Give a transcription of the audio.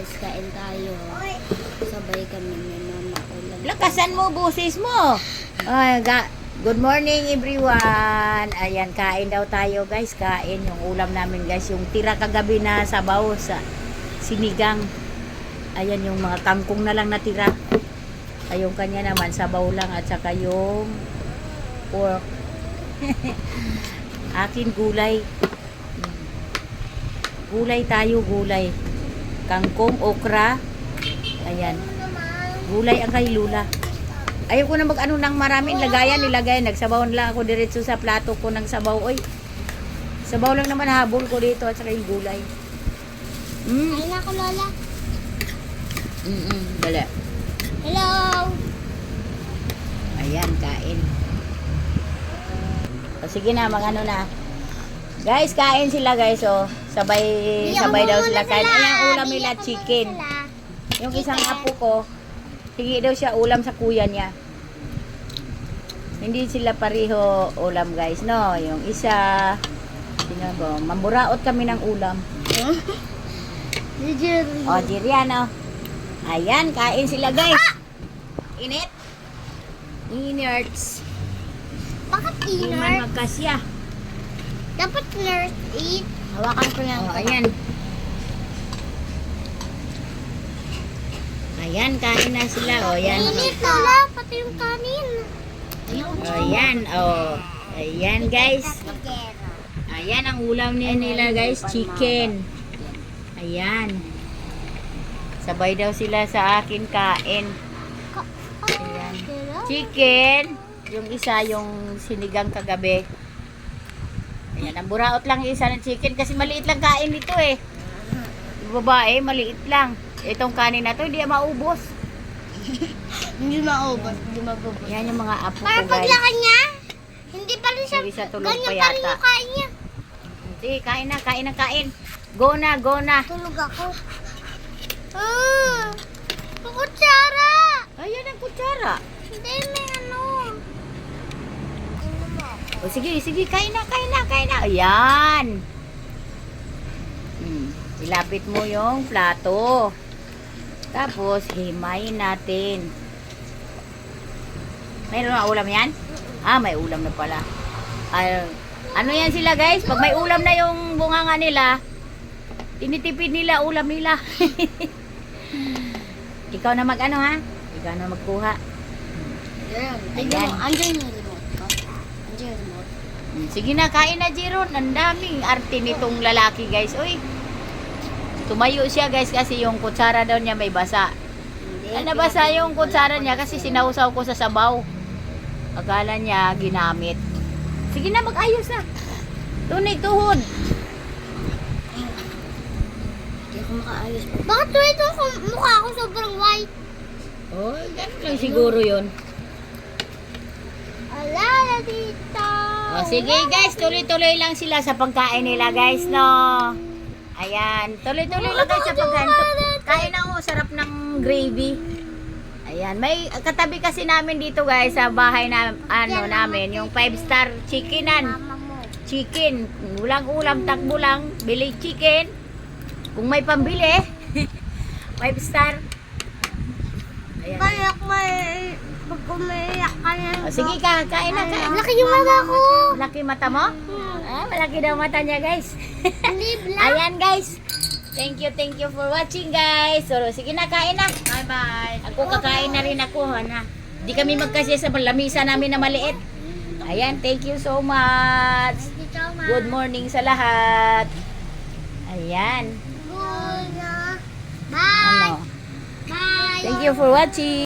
guys, kain tayo. Sabay kami ni mama ulam. Lakasan mo busis mo. Ay, good morning everyone. Ayan, kain daw tayo guys. Kain yung ulam namin guys. Yung tira kagabi na sabaw sa sinigang. Ayan yung mga kangkong na lang natira. Ay, yung kanya naman sabaw lang at saka yung pork. Akin gulay. Gulay tayo, gulay. Kangkong, okra. Ayan. Gulay ang kay Lula. Ayaw ko na mag-ano ng maraming lagayan. Nagsabaw lang ako diretso sa plato ko ng sabaw. Oy. Sabaw lang naman habol ko dito at saka yung gulay. Kain ako, Lola. Dali. Hello! Ayan, kain. O, sige na, mag-ano na. Guys, kain sila guys. Oh. Sabay daw sila kain. Ayan, ulam nila, chicken. Yung isang apo ko, hingi daw siya ulam sa kuya niya. Hindi sila pareho ulam guys, no? Yung isa, sinabi, mamburaot kami ng ulam. O, Jiriano. Ayan, kain sila guys. Init. Inerts. Bakit Hindi man inert? magkasya. Dapat nurse eat. Hawakan ko yan. O, ayan. Ayan, kain na sila. O, ayan. Init, Lola. Pati yung kanin. O, ayan. O, ayan guys. Ayan ang ulam nila guys, chicken. Ayan. Sabay daw sila sa akin kain. Ayan. Chicken. Yung isa yung sinigang kagabi. Ayan, ang buraot lang yung isa ng chicken kasi maliit lang kain nito eh. Yung babae, maliit lang. Itong kanin na to, hindi maubos. Hindi maubos. Hindi mabubos. Yan yung mga apo ko Para guys. paglaki niya, hindi pa rin siya, Hindi siya tulog ganyan pa pa rin yata. yung kain niya. Hindi, kain na, kain na, kain. Go na, go na. Tulog ako. Kukutsara! Ayan ang kutsara. Hindi, may ano. O sige, sige, kain na, kain na, kain na. Ayan. Ilapit mo yung plato. Tapos, himayin natin. Mayroon na ulam yan? Ah, may ulam na pala. Ano yan sila guys? Pag may ulam na yung bunganga nila, tinitipid nila, ulam nila. Ikaw na mag-ano ha? Ikaw na magkuha. Ayan. Andiyan yung remote ko. Andiyan yung remote. Sige na, kain na Jeron. Ang daming arte nitong lalaki guys. Uy, tumayo siya guys kasi yung kutsara daw niya may basa. Nabasa yung kutsara niya kasi sinausaw ko sa sabaw. Akala niya ginamit. Sige na, mag-ayos na. Tunay tuhod. Hindi ako makaayos pa. Bakit ito mukha ako sobrang white? Oh, ganun lang siguro yun. Alala dito. Oh, sige guys, tuloy-tuloy lang sila sa pagkain nila guys, no? Ayan, tuloy-tuloy lang guys sa pagkain. Kain na oh, sarap ng gravy. Ayan, may katabi kasi namin dito guys sa bahay na namin, yung 5-star chickenan. Mama mo. Chicken, ulang ulam, takbo lang, bili chicken. Kung may pambili, 5-star. Ayan. Kaya pag umiyak ka yan. Oh, sige ka, kain na, kain. Laki yung mata ko. Malaki mata mo? Ah, malaki daw mata niya guys. Hindi black. Ayan guys. Thank you for watching guys. So, sige na, kain na. Bye-bye. Ako kakain na rin ako, na. Di kami magkasya sa lamisa namin na maliit. Ayan, thank you so much. Good morning sa lahat. Ayan. Bye. Ano? Bye. Thank you for watching.